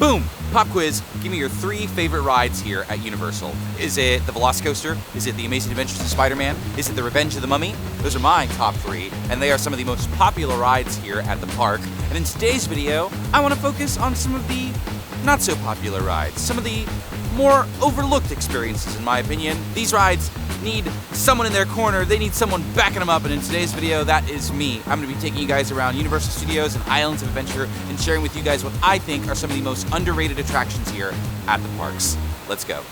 Boom! Pop quiz, give me your 3 favorite rides here at Universal. Is it the Velocicoaster? Is it the Amazing Adventures of Spider-Man? Is it the Revenge of the Mummy? Those are my top 3, and they are some of the most popular rides here at the park. And in today's video, I want to focus on some of the not so popular rides, some of the more overlooked experiences in my opinion. These rides need someone in their corner, they need someone backing them up, and in today's video, that is me. I'm going to be taking you guys around Universal Studios and Islands of Adventure and sharing with you guys what I think are some of the most underrated attractions here at the parks. Let's go.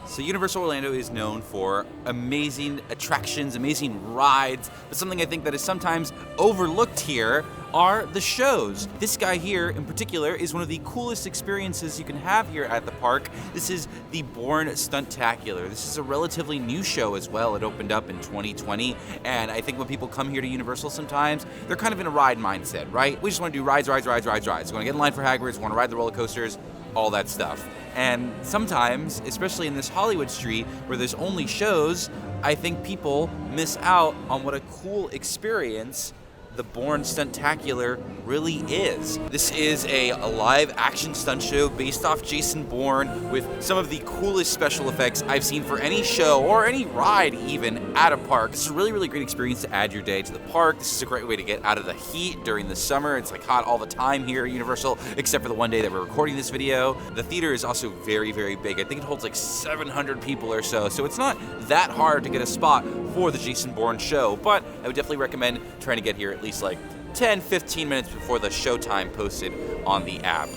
So Universal Orlando is known for amazing attractions, amazing rides, but something I think that is sometimes overlooked here are the shows. This guy here in particular is one of the coolest experiences you can have here at the park. This is the Bourne Stuntacular. This is a relatively new show as well. It opened up in 2020, and I think when people come here to Universal sometimes, they're kind of in a ride mindset, right? We just want to do rides. We want to get in line for Hagrid's, we want to ride the roller coasters, all that stuff. And sometimes, especially in this Hollywood street where there's only shows, I think people miss out on what a cool experience the Bourne Stuntacular really is. This is a live action stunt show based off Jason Bourne with some of the coolest special effects I've seen for any show or any ride even at a park. This is a really great experience to add your day to the park. This is a great way to get out of the heat during the summer. It's like hot all the time here at Universal, except for the one day that we're recording this video. The theater is also very big. I think it holds like 700 people or so it's not that hard to get a spot for the Jason Bourne show, but I would definitely recommend trying to get here at least like 10-15 minutes before the showtime posted on the app.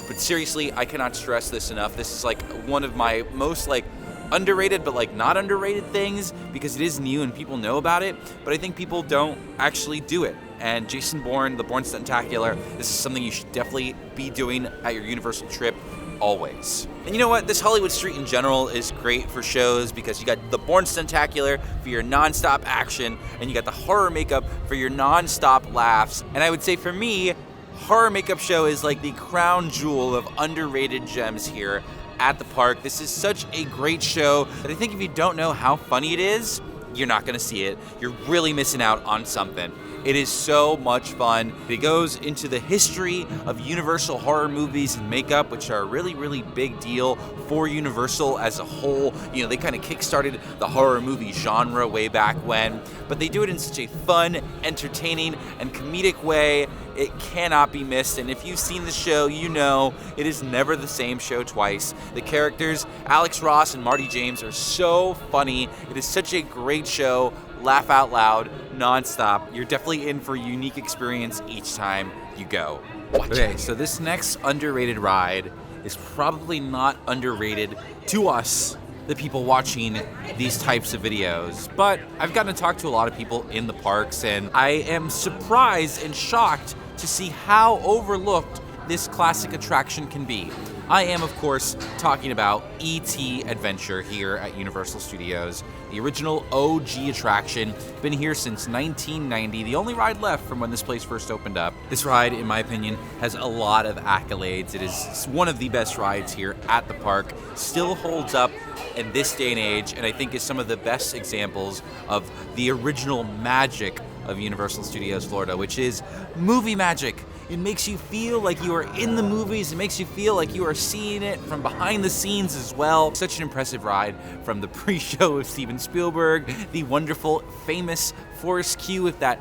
But seriously, I cannot stress this enough. This is like one of my most like underrated but like not underrated things because it is new and people know about it, but I think people don't actually do it. And Jason Bourne, the Bourne Stuntacular, this is something you should definitely be doing at your Universal trip always. And you know what? This Hollywood street in general is great for shows because you got the Bourne Stuntacular for your non-stop action and you got the horror makeup for your non-stop laughs. And I would say for me, horror makeup show is like the crown jewel of underrated gems here at the park. This is such a great show that I think if you don't know how funny it is, you're not gonna see it. You're really missing out on something. It is so much fun. It goes into the history of Universal horror movies and makeup, which are a really big deal for Universal as a whole. You know, they kind of kickstarted the horror movie genre way back when, but they do it in such a fun, entertaining, and comedic way. It cannot be missed, and if you've seen the show, you know it is never the same show twice. The characters, Alex Ross and Marty James, are so funny. It is such a great show. Laugh out loud, non-stop. You're definitely in for a unique experience each time you go. Okay, so this next underrated ride is probably not underrated to us, the people watching these types of videos, but I've gotten to talk to a lot of people in the parks, and I am surprised and shocked to see how overlooked this classic attraction can be. I am, of course, talking about E.T. Adventure here at Universal Studios, the original OG attraction, been here since 1990, the only ride left from when this place first opened up. This ride, in my opinion, has a lot of accolades. It is one of the best rides here at the park, still holds up in this day and age, and I think is some of the best examples of the original magic of Universal Studios Florida, which is movie magic. It makes you feel like you are in the movies. It makes you feel like you are seeing it from behind the scenes as well. Such an impressive ride from the pre-show of Steven Spielberg, the wonderful, famous Forest Q with that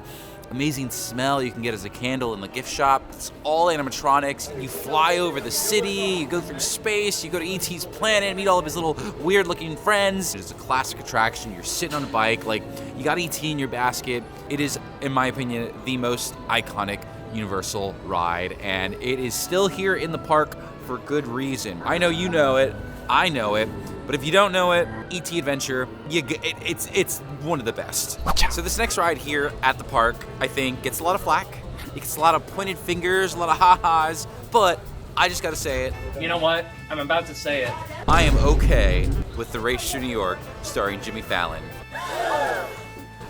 amazing smell you can get as a candle in the gift shop. It's all animatronics. You fly over the city, you go through space, you go to E.T.'s planet, meet all of his little weird-looking friends. It is a classic attraction. You're sitting on a bike, like you got E.T. in your basket. It is, in my opinion, the most iconic Universal ride, and it is still here in the park for good reason. I know you know it, I know it, but if you don't know it, E.T. Adventure, it's one of the best. So this next ride here at the park, I think, gets a lot of flack. It gets a lot of pointed fingers, a lot of ha-has, but I just gotta say it. You know what? I'm about to say it. I am okay with the Race to New York starring Jimmy Fallon.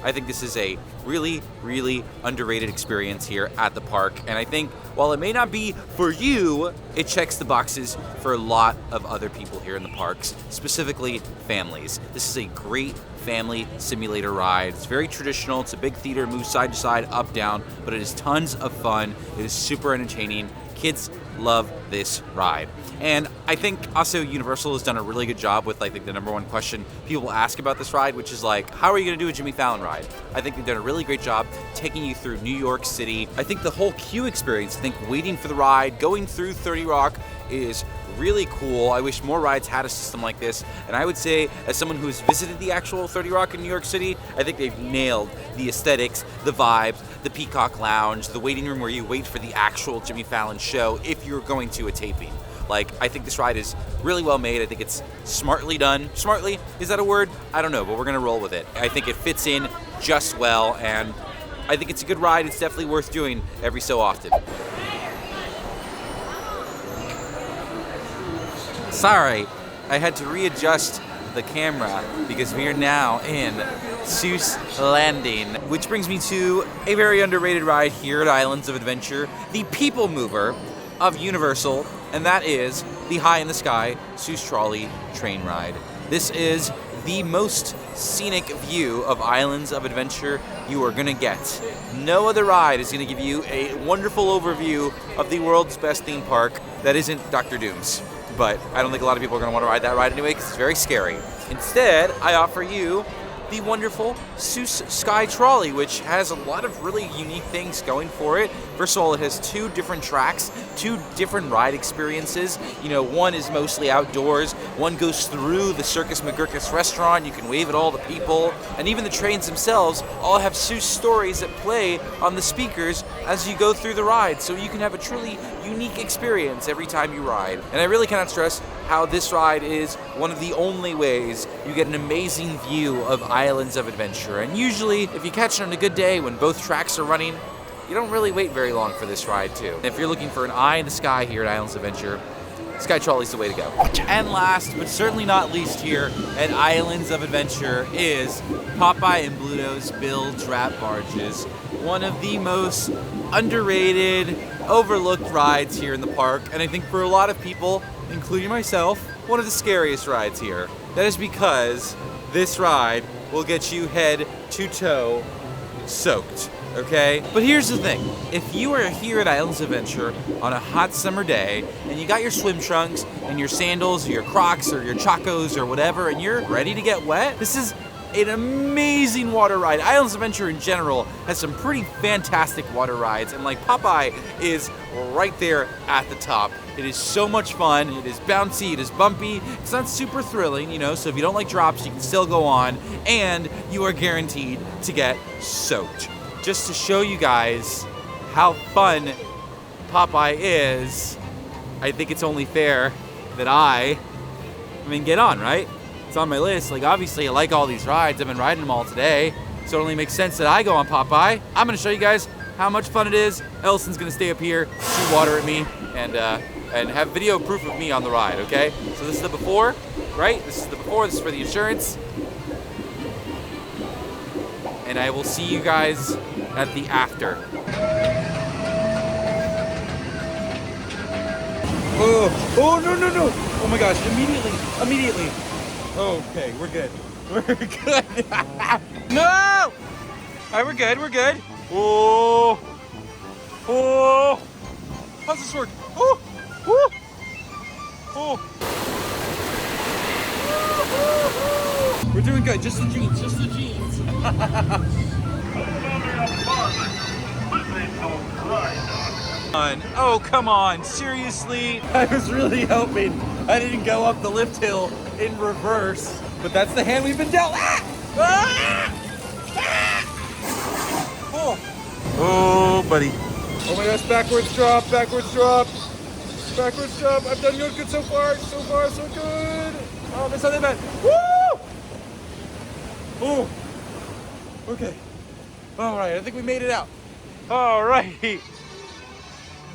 I think this is a really, really underrated experience here at the park. And I think while it may not be for you, it checks the boxes for a lot of other people here in the parks, specifically families. This is a great family simulator ride. It's very traditional. It's a big theater, moves side to side, up, down, but it is tons of fun. It is super entertaining. Kids love this ride. And I think also Universal has done a really good job with, like, the number one question people ask about this ride, which is like, how are you going to do a Jimmy Fallon ride? I think they've done a really great job taking you through New York City. I think the whole queue experience, I think waiting for the ride, going through 30 Rock is really cool. I wish more rides had a system like this. And I would say, as someone who's visited the actual 30 Rock in New York City, I think they've nailed the aesthetics, the vibes, the Peacock Lounge, the waiting room where you wait for the actual Jimmy Fallon show if you're going to a taping. Like, I think this ride is really well made. I think it's smartly done. Smartly, is that a word? I don't know, but we're gonna roll with it. I think it fits in just well, and I think it's a good ride. It's definitely worth doing every so often. Sorry, I had to readjust the camera because we are now in Seuss Landing, which brings me to a very underrated ride here at Islands of Adventure, the people mover of Universal, and that is the High in the Sky Seuss Trolley train ride. This is the most scenic view of Islands of Adventure you are gonna get. No other ride is gonna give you a wonderful overview of the world's best theme park that isn't Dr. Doom's. But I don't think a lot of people are going to want to ride that ride anyway because it's very scary. Instead, I offer you the wonderful Seuss Sky Trolley, which has a lot of really unique things going for it. First of all, it has two different tracks, two different ride experiences. You know, one is mostly outdoors, one goes through the Circus McGurkus restaurant. You can wave at all the people, and even the trains themselves all have Seuss stories that play on the speakers as you go through the ride, so you can have a truly unique experience every time you ride. And I really cannot stress how this ride is one of the only ways you get an amazing view of Islands of Adventure. And usually, if you catch it on a good day when both tracks are running, you don't really wait very long for this ride too. If you're looking for an eye in the sky here at Islands of Adventure, Sky Trolley's the way to go. And last, but certainly not least here at Islands of Adventure is Popeye and Bluto's Bilge Rat Barges. One of the most underrated, overlooked rides here in the park, and I think for a lot of people, including myself, one of the scariest rides here. That is because this ride will get you head to toe soaked, okay? But here's the thing. If you are here at Islands of Adventure on a hot summer day and you got your swim trunks and your sandals or your Crocs or your Chacos or whatever and you're ready to get wet, this is an amazing water ride. Islands of Adventure in general has some pretty fantastic water rides, and like Popeye is right there at the top. It is so much fun. It is bouncy, it is bumpy. It's not super thrilling, you know, so if you don't like drops, you can still go on, and you are guaranteed to get soaked. Just to show you guys how fun Popeye is, I think it's only fair that I get on, right? It's on my list. Like, obviously I like all these rides. I've been riding them all today, so it only makes sense that I go on Popeye. I'm gonna show you guys how much fun it is. Ellison's gonna stay up here, shoot water at me, and have video proof of me on the ride, okay? So this is the before, right? This is the before, this is for the insurance. And I will see you guys at the after. Oh, no. Oh my gosh, immediately. Okay, we're good. No! All right, we're good. Oh. How's this work? Oh. We're doing good, just the jeans. Oh, come on, seriously? I was really hoping I didn't go up the lift hill in reverse, but that's the hand we've been dealt. Oh, buddy. Oh my gosh, backwards drop. I've done good so far, so good. Oh, there's something bad. Woo! Oh, okay. All right, I think we made it out. All right.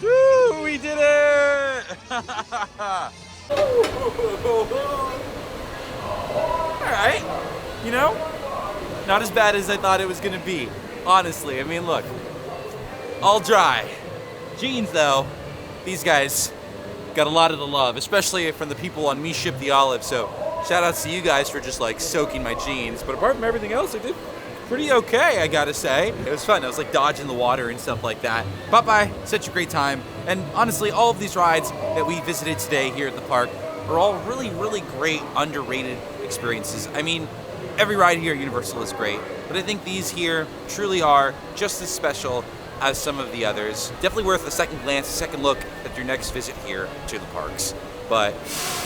Woo, we did it! All right, you know, Not as bad as I thought it was gonna be, honestly. I mean, look, all dry. Jeans, though, these guys got a lot of the love, especially from the people on Me Ship the Olive. So shout outs to you guys for just like soaking my jeans. But apart from everything else, I did pretty okay, I gotta say. It was fun. I was like dodging the water and stuff like that. Popeye, such a great time. And honestly, all of these rides that we visited today here at the park are all really, really great, underrated experiences. I mean, every ride here at Universal is great, but I think these here truly are just as special as some of the others. Definitely worth a second glance, a second look at your next visit here to the parks. But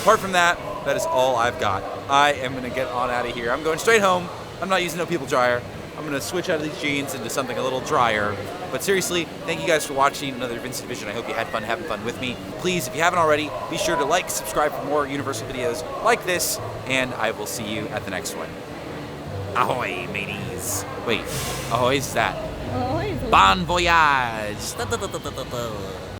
apart from that, that is all I've got. I am gonna get on out of here. I'm going straight home. I'm not using no people dryer. I'm gonna switch out of these jeans into something a little drier. But seriously, thank you guys for watching another Vincent Vision. I hope you had fun having fun with me. Please, if you haven't already, be sure to like, subscribe for more Universal videos like this, and I will see you at the next one. Ahoy, mateys. Wait, ahoy is that? Oh, Bon voyage.